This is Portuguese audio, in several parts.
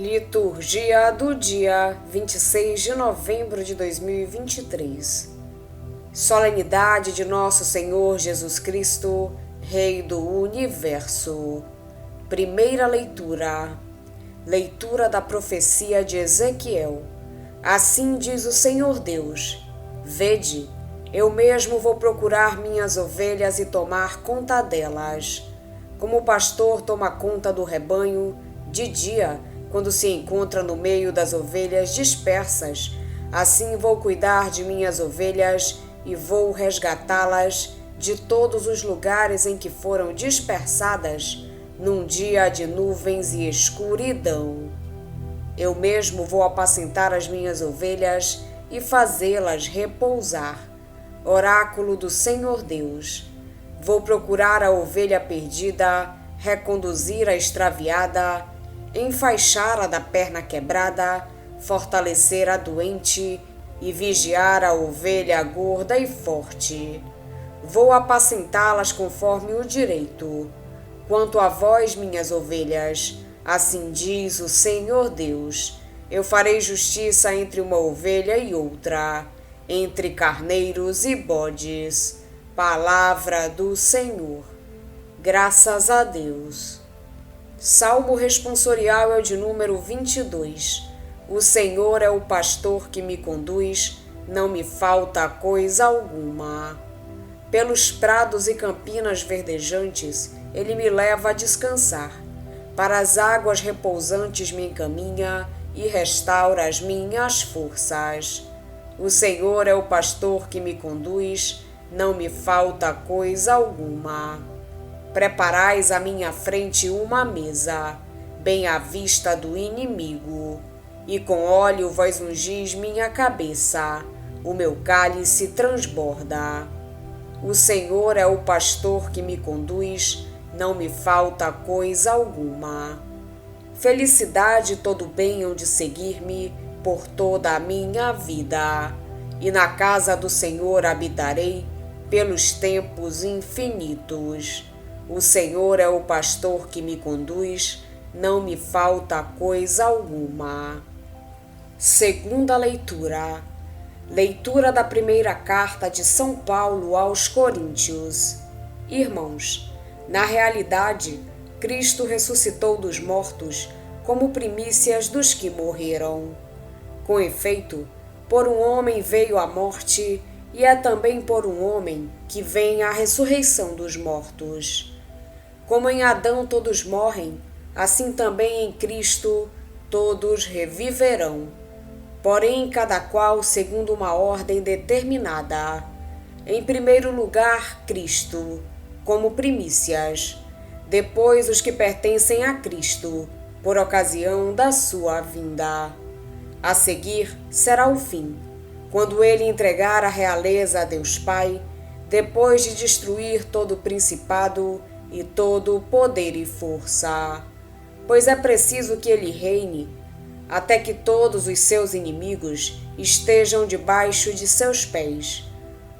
Liturgia do dia 26 de novembro de 2023. Solenidade de Nosso Senhor Jesus Cristo, Rei do Universo. Primeira leitura. Leitura da profecia de Ezequiel. Assim diz o Senhor Deus: Vede, eu mesmo vou procurar minhas ovelhas e tomar conta delas. Como o pastor toma conta do rebanho, de dia, quando se encontra no meio das ovelhas dispersas, assim vou cuidar de minhas ovelhas e vou resgatá-las de todos os lugares em que foram dispersadas, num dia de nuvens e escuridão. Eu mesmo vou apacentar as minhas ovelhas e fazê-las repousar. Oráculo do Senhor Deus. Vou procurar a ovelha perdida, reconduzir a extraviada, enfaixar a da perna quebrada, fortalecer a doente e vigiar a ovelha gorda e forte. Vou apacentá-las conforme o direito. Quanto a vós, minhas ovelhas, assim diz o Senhor Deus, eu farei justiça entre uma ovelha e outra, entre carneiros e bodes. Palavra do Senhor. Graças a Deus. Salmo responsorial é o de número 22. O Senhor é o pastor que me conduz, não me falta coisa alguma. Pelos prados e campinas verdejantes, ele me leva a descansar. Para as águas repousantes me encaminha e restaura as minhas forças. O Senhor é o pastor que me conduz, não me falta coisa alguma. Preparais à minha frente uma mesa, bem à vista do inimigo, e com óleo vós ungis minha cabeça, o meu cálice transborda. O Senhor é o pastor que me conduz, não me falta coisa alguma. Felicidade e todo bem hão de seguir-me por toda a minha vida, e na casa do Senhor habitarei pelos tempos infinitos. O Senhor é o pastor que me conduz, não me falta coisa alguma. Segunda leitura. Leitura da primeira carta de São Paulo aos Coríntios. Irmãos, na realidade, Cristo ressuscitou dos mortos como primícias dos que morreram. Com efeito, por um homem veio a morte, e é também por um homem que vem a ressurreição dos mortos. Como em Adão todos morrem, assim também em Cristo todos reviverão. Porém, cada qual segundo uma ordem determinada. Em primeiro lugar, Cristo, como primícias. Depois, os que pertencem a Cristo, por ocasião da sua vinda. A seguir, será o fim, quando ele entregar a realeza a Deus Pai, depois de destruir todo o principado e todo o poder e força. Pois é preciso que ele reine, até que todos os seus inimigos estejam debaixo de seus pés.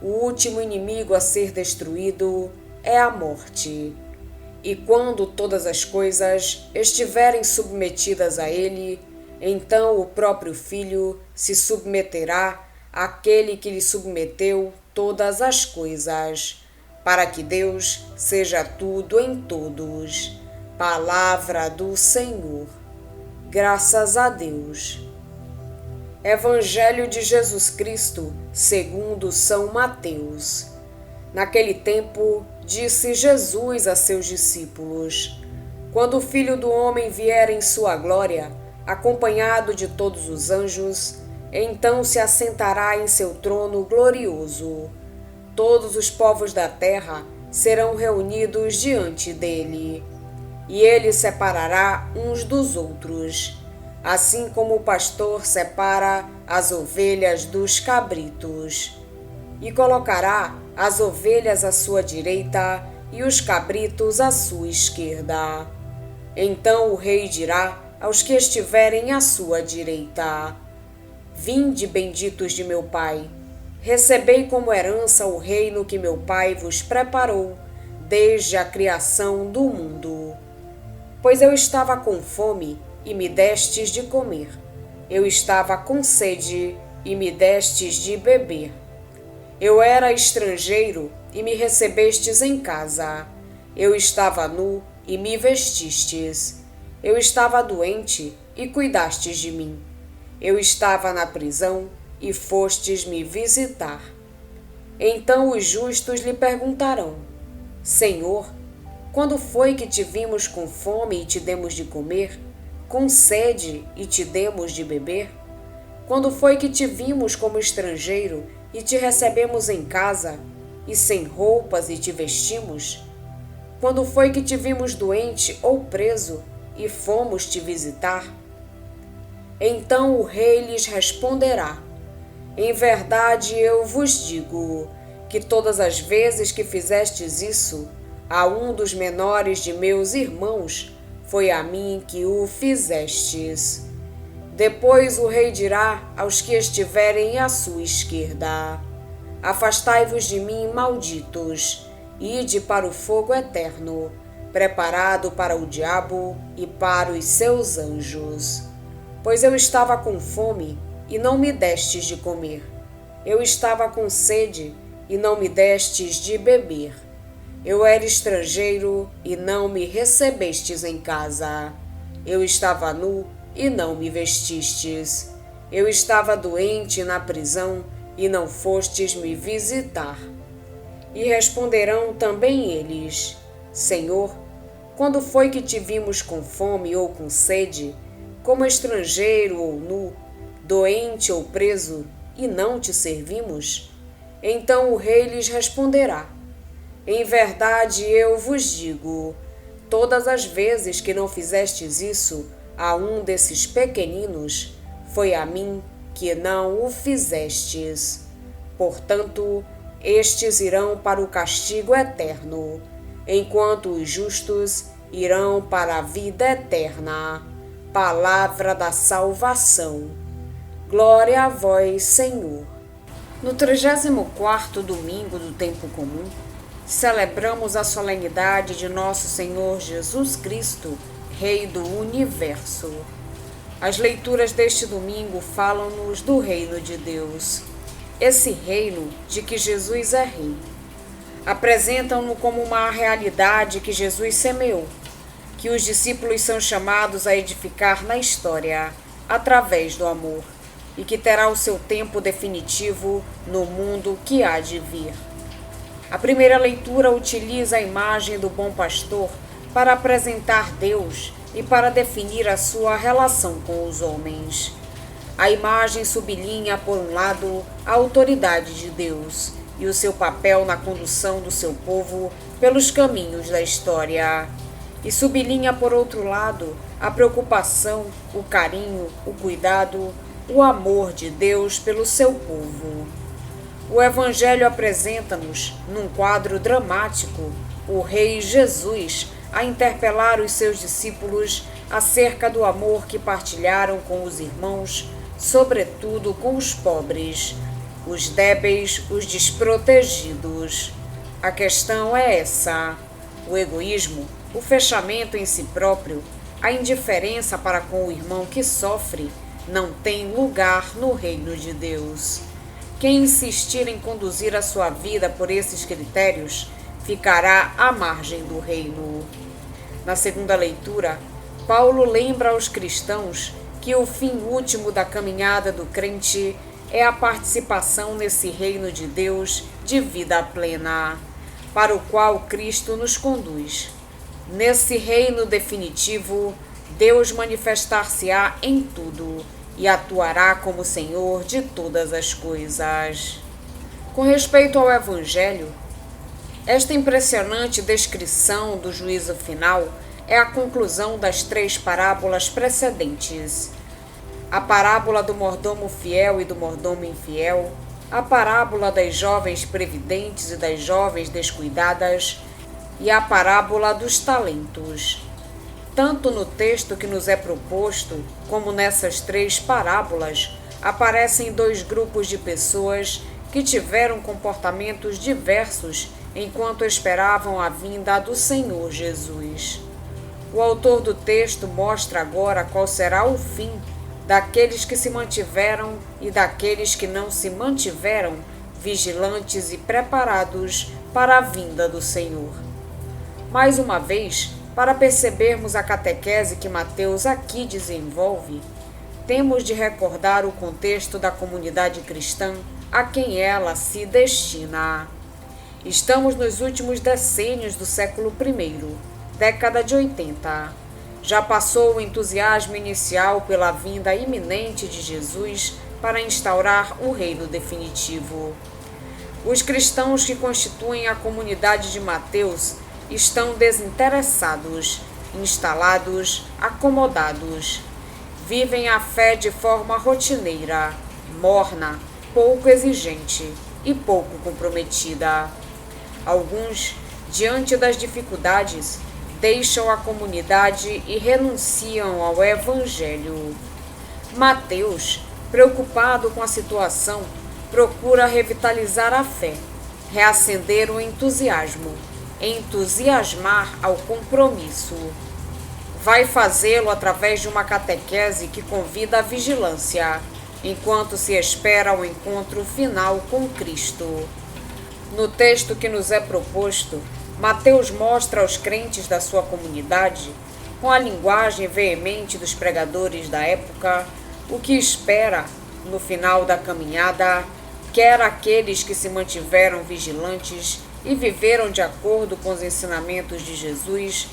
O último inimigo a ser destruído é a morte. E quando todas as coisas estiverem submetidas a ele, então o próprio Filho se submeterá àquele que lhe submeteu todas as coisas, para que Deus seja tudo em todos. Palavra do Senhor. Graças a Deus. Evangelho de Jesus Cristo, segundo São Mateus. Naquele tempo, disse Jesus a seus discípulos: Quando o Filho do Homem vier em sua glória, acompanhado de todos os anjos, então se assentará em seu trono glorioso. Todos os povos da terra serão reunidos diante dele, e ele separará uns dos outros, assim como o pastor separa as ovelhas dos cabritos, e colocará as ovelhas à sua direita e os cabritos à sua esquerda. Então o rei dirá aos que estiverem à sua direita: Vinde, benditos de meu Pai, recebei como herança o reino que meu Pai vos preparou desde a criação do mundo. Pois eu estava com fome e me destes de comer. Eu estava com sede e me destes de beber. Eu era estrangeiro e me recebestes em casa. Eu estava nu e me vestistes. Eu estava doente e cuidastes de mim. Eu estava na prisão e fostes me visitar. Então os justos lhe perguntarão: Senhor, quando foi que te vimos com fome e te demos de comer, com sede e te demos de beber? Quando foi que te vimos como estrangeiro e te recebemos em casa, e sem roupas e te vestimos? Quando foi que te vimos doente ou preso e fomos te visitar? Então o rei lhes responderá: Em verdade eu vos digo que todas as vezes que fizestes isso a um dos menores de meus irmãos, foi a mim que o fizestes. Depois o rei dirá aos que estiverem à sua esquerda: Afastai-vos de mim, malditos, ide para o fogo eterno, preparado para o diabo e para os seus anjos. Pois eu estava com fome e não me destes de comer. Eu estava com sede e não me destes de beber. Eu era estrangeiro e não me recebestes em casa. Eu estava nu e não me vestistes. Eu estava doente na prisão e não fostes me visitar. E responderão também eles: Senhor, quando foi que te vimos com fome ou com sede, como estrangeiro ou nu, doente ou preso, e não te servimos? Então o rei lhes responderá: Em verdade eu vos digo, todas as vezes que não fizestes isso a um desses pequeninos, foi a mim que não o fizestes. Portanto, estes irão para o castigo eterno, enquanto os justos irão para a vida eterna. Palavra da salvação. Glória a vós, Senhor. No 34º domingo do tempo comum, celebramos a solenidade de nosso Senhor Jesus Cristo, Rei do Universo. As leituras deste domingo falam-nos do reino de Deus, esse reino de que Jesus é rei. Apresentam-no como uma realidade que Jesus semeou, que os discípulos são chamados a edificar na história, através do amor, e que terá o seu tempo definitivo no mundo que há de vir. A primeira leitura utiliza a imagem do bom pastor para apresentar Deus e para definir a sua relação com os homens. A imagem sublinha, por um lado, a autoridade de Deus e o seu papel na condução do seu povo pelos caminhos da história. E sublinha, por outro lado, a preocupação, o carinho, o cuidado, o amor de Deus pelo seu povo. O Evangelho apresenta-nos, num quadro dramático, o Rei Jesus a interpelar os seus discípulos acerca do amor que partilharam com os irmãos, sobretudo com os pobres, os débeis, os desprotegidos. A questão é essa: o egoísmo, o fechamento em si próprio, a indiferença para com o irmão que sofre, não tem lugar no reino de Deus. Quem insistir em conduzir a sua vida por esses critérios, ficará à margem do reino. Na segunda leitura, Paulo lembra aos cristãos que o fim último da caminhada do crente é a participação nesse reino de Deus de vida plena, para o qual Cristo nos conduz. Nesse reino definitivo, Deus manifestar-se-á em tudo e atuará como Senhor de todas as coisas. Com respeito ao Evangelho, esta impressionante descrição do juízo final é a conclusão das 3 parábolas precedentes. A parábola do mordomo fiel e do mordomo infiel, a parábola das jovens previdentes e das jovens descuidadas e a parábola dos talentos. Tanto no texto que nos é proposto, como nessas 3 parábolas, aparecem 2 grupos de pessoas que tiveram comportamentos diversos enquanto esperavam a vinda do Senhor Jesus. O autor do texto mostra agora qual será o fim daqueles que se mantiveram e daqueles que não se mantiveram vigilantes e preparados para a vinda do Senhor. Mais uma vez, para percebermos a catequese que Mateus aqui desenvolve, temos de recordar o contexto da comunidade cristã a quem ela se destina. Estamos nos últimos decênios do século I, década de 80. Já passou o entusiasmo inicial pela vinda iminente de Jesus para instaurar o reino definitivo. Os cristãos que constituem a comunidade de Mateus estão desinteressados, instalados, acomodados. Vivem a fé de forma rotineira, morna, pouco exigente e pouco comprometida. Alguns, diante das dificuldades, deixam a comunidade e renunciam ao Evangelho. Mateus, preocupado com a situação, procura revitalizar a fé, reacender o entusiasmo, entusiasmar ao compromisso. Vai fazê-lo através de uma catequese que convida à vigilância, enquanto se espera o encontro final com Cristo. No texto que nos é proposto, Mateus mostra aos crentes da sua comunidade, com a linguagem veemente dos pregadores da época, o que espera no final da caminhada, quer aqueles que se mantiveram vigilantes e viveram de acordo com os ensinamentos de Jesus,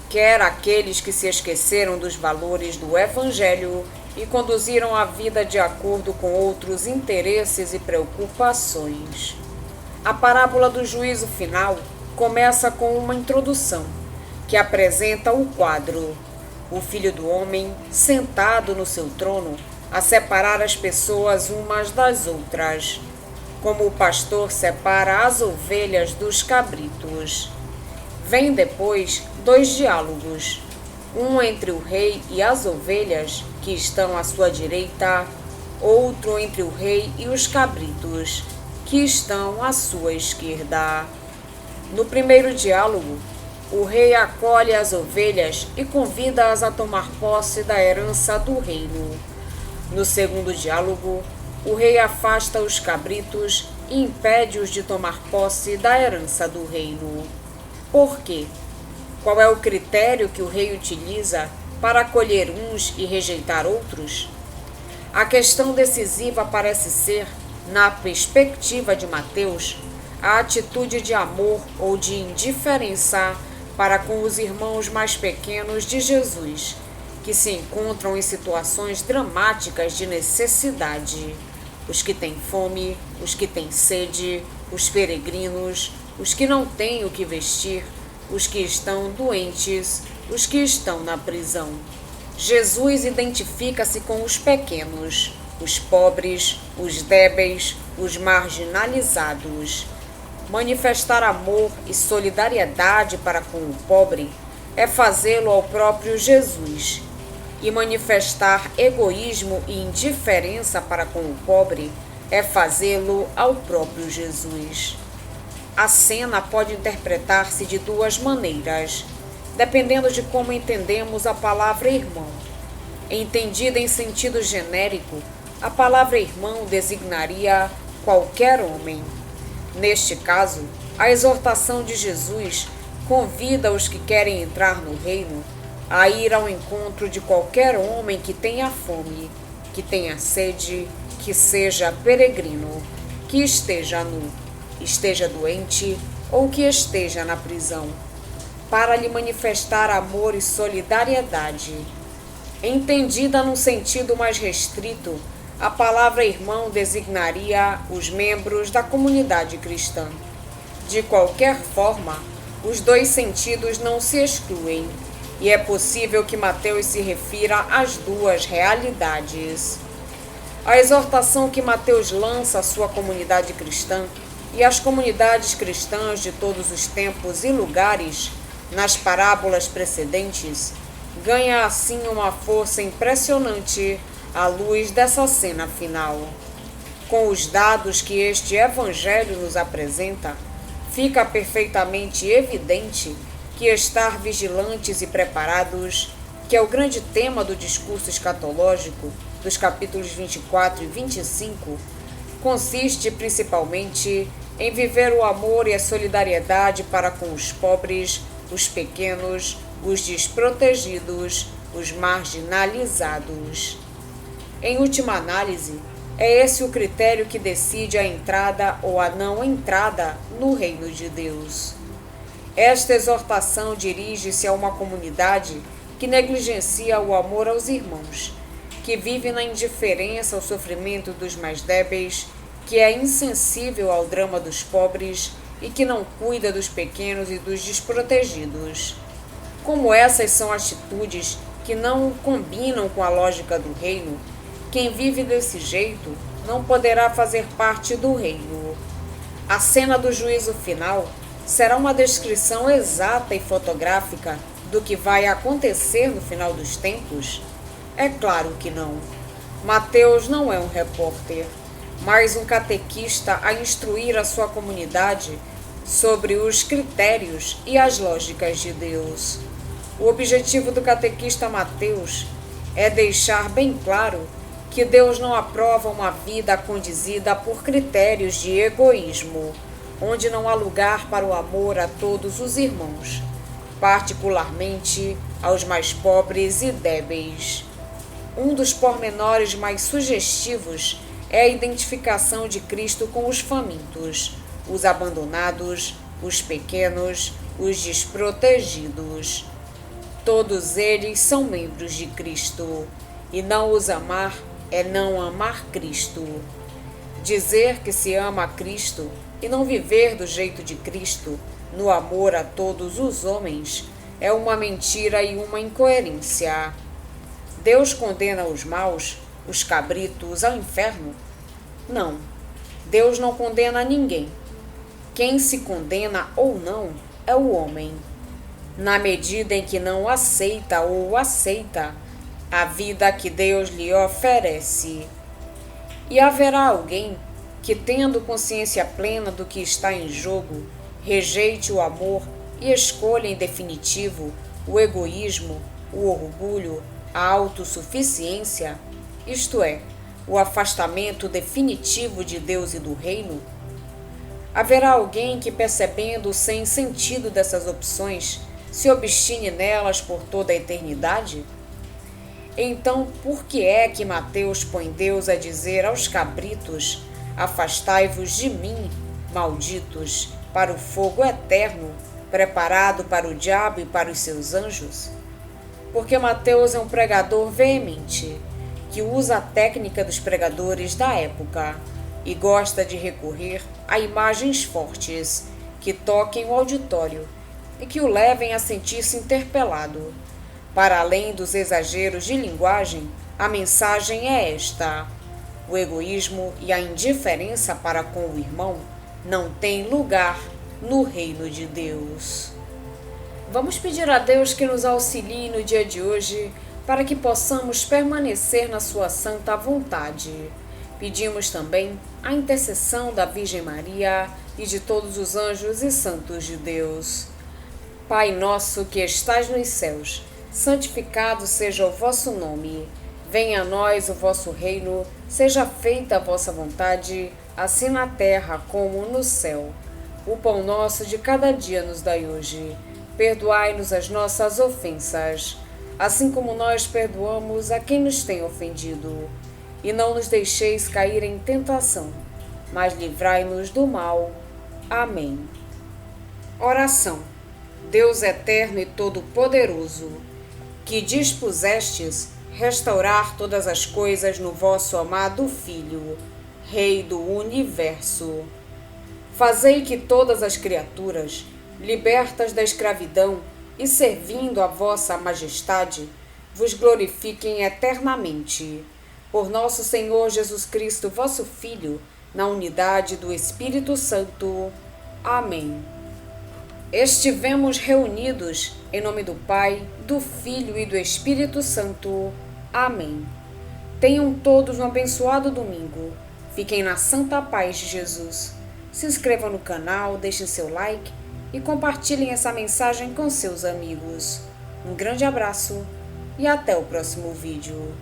quer aqueles que se esqueceram dos valores do Evangelho e conduziram a vida de acordo com outros interesses e preocupações. A parábola do juízo final começa com uma introdução, que apresenta o quadro: o Filho do Homem sentado no seu trono, a separar as pessoas umas das outras, como o pastor separa as ovelhas dos cabritos. Vem depois 2 diálogos, um entre o rei e as ovelhas, que estão à sua direita, outro entre o rei e os cabritos, que estão à sua esquerda. No primeiro diálogo, o rei acolhe as ovelhas e convida-as a tomar posse da herança do reino. No segundo diálogo, o rei afasta os cabritos e impede-os de tomar posse da herança do reino. Por quê? Qual é o critério que o rei utiliza para acolher uns e rejeitar outros? A questão decisiva parece ser, na perspectiva de Mateus, a atitude de amor ou de indiferença para com os irmãos mais pequenos de Jesus, que se encontram em situações dramáticas de necessidade. Os que têm fome, os que têm sede, os peregrinos, os que não têm o que vestir, os que estão doentes, os que estão na prisão. Jesus identifica-se com os pequenos, os pobres, os débeis, os marginalizados. Manifestar amor e solidariedade para com o pobre é fazê-lo ao próprio Jesus. E manifestar egoísmo e indiferença para com o pobre é fazê-lo ao próprio Jesus. A cena pode interpretar-se de 2 maneiras, dependendo de como entendemos a palavra irmão. Entendida em sentido genérico, a palavra irmão designaria qualquer homem. Neste caso, a exortação de Jesus convida os que querem entrar no reino a ir ao encontro de qualquer homem que tenha fome, que tenha sede, que seja peregrino, que esteja nu, esteja doente ou que esteja na prisão, para lhe manifestar amor e solidariedade. Entendida num sentido mais restrito, a palavra irmão designaria os membros da comunidade cristã. De qualquer forma, os 2 sentidos não se excluem, e é possível que Mateus se refira às 2 realidades. A exortação que Mateus lança à sua comunidade cristã e às comunidades cristãs de todos os tempos e lugares, nas parábolas precedentes, ganha assim uma força impressionante à luz dessa cena final. Com os dados que este Evangelho nos apresenta, fica perfeitamente evidente que estar vigilantes e preparados, que é o grande tema do discurso escatológico dos capítulos 24 e 25, consiste principalmente em viver o amor e a solidariedade para com os pobres, os pequenos, os desprotegidos, os marginalizados. Em última análise, é esse o critério que decide a entrada ou a não entrada no reino de Deus. Esta exortação dirige-se a uma comunidade que negligencia o amor aos irmãos, que vive na indiferença ao sofrimento dos mais débeis, que é insensível ao drama dos pobres e que não cuida dos pequenos e dos desprotegidos. Como essas são atitudes que não combinam com a lógica do reino, quem vive desse jeito não poderá fazer parte do reino. A cena do juízo final será uma descrição exata e fotográfica do que vai acontecer no final dos tempos? É claro que não. Mateus não é um repórter, mas um catequista a instruir a sua comunidade sobre os critérios e as lógicas de Deus. O objetivo do catequista Mateus é deixar bem claro que Deus não aprova uma vida condizida por critérios de egoísmo, onde não há lugar para o amor a todos os irmãos, particularmente aos mais pobres e débeis. Um dos pormenores mais sugestivos é a identificação de Cristo com os famintos, os abandonados, os pequenos, os desprotegidos. Todos eles são membros de Cristo, e não os amar é não amar Cristo. Dizer que se ama a Cristo e não viver do jeito de Cristo, no amor a todos os homens, é uma mentira e uma incoerência. Deus condena os maus, os cabritos, ao inferno? Não, Deus não condena ninguém. Quem se condena ou não é o homem, na medida em que não aceita ou aceita a vida que Deus lhe oferece. E haverá alguém que, tendo consciência plena do que está em jogo, rejeite o amor e escolha em definitivo o egoísmo, o orgulho, a autossuficiência, isto é, o afastamento definitivo de Deus e do reino? Haverá alguém que, percebendo o sem sentido dessas opções, se obstine nelas por toda a eternidade? Então, por que é que Mateus põe Deus a dizer aos cabritos: afastai-vos de mim, malditos, para o fogo eterno, preparado para o diabo e para os seus anjos? Porque Mateus é um pregador veemente, que usa a técnica dos pregadores da época e gosta de recorrer a imagens fortes que toquem o auditório e que o levem a sentir-se interpelado. Para além dos exageros de linguagem, a mensagem é esta: o egoísmo e a indiferença para com o irmão não têm lugar no reino de Deus. Vamos pedir a Deus que nos auxilie no dia de hoje para que possamos permanecer na sua santa vontade. Pedimos também a intercessão da Virgem Maria e de todos os anjos e santos de Deus. Pai nosso que estais nos céus, santificado seja o vosso nome. Venha a nós o vosso reino, seja feita a vossa vontade, assim na terra como no céu. O pão nosso de cada dia nos dai hoje. Perdoai-nos as nossas ofensas, assim como nós perdoamos a quem nos tem ofendido. E não nos deixeis cair em tentação, mas livrai-nos do mal. Amém. Oração. Deus eterno e todo-poderoso, que dispusestes restaurar todas as coisas no vosso amado Filho, Rei do Universo. Fazei que todas as criaturas, libertas da escravidão e servindo a vossa majestade, vos glorifiquem eternamente. Por nosso Senhor Jesus Cristo, vosso Filho, na unidade do Espírito Santo. Amém. Estivemos reunidos em nome do Pai, do Filho e do Espírito Santo. Amém. Tenham todos um abençoado domingo. Fiquem na santa paz de Jesus. Se inscrevam no canal, deixem seu like e compartilhem essa mensagem com seus amigos. Um grande abraço e até o próximo vídeo.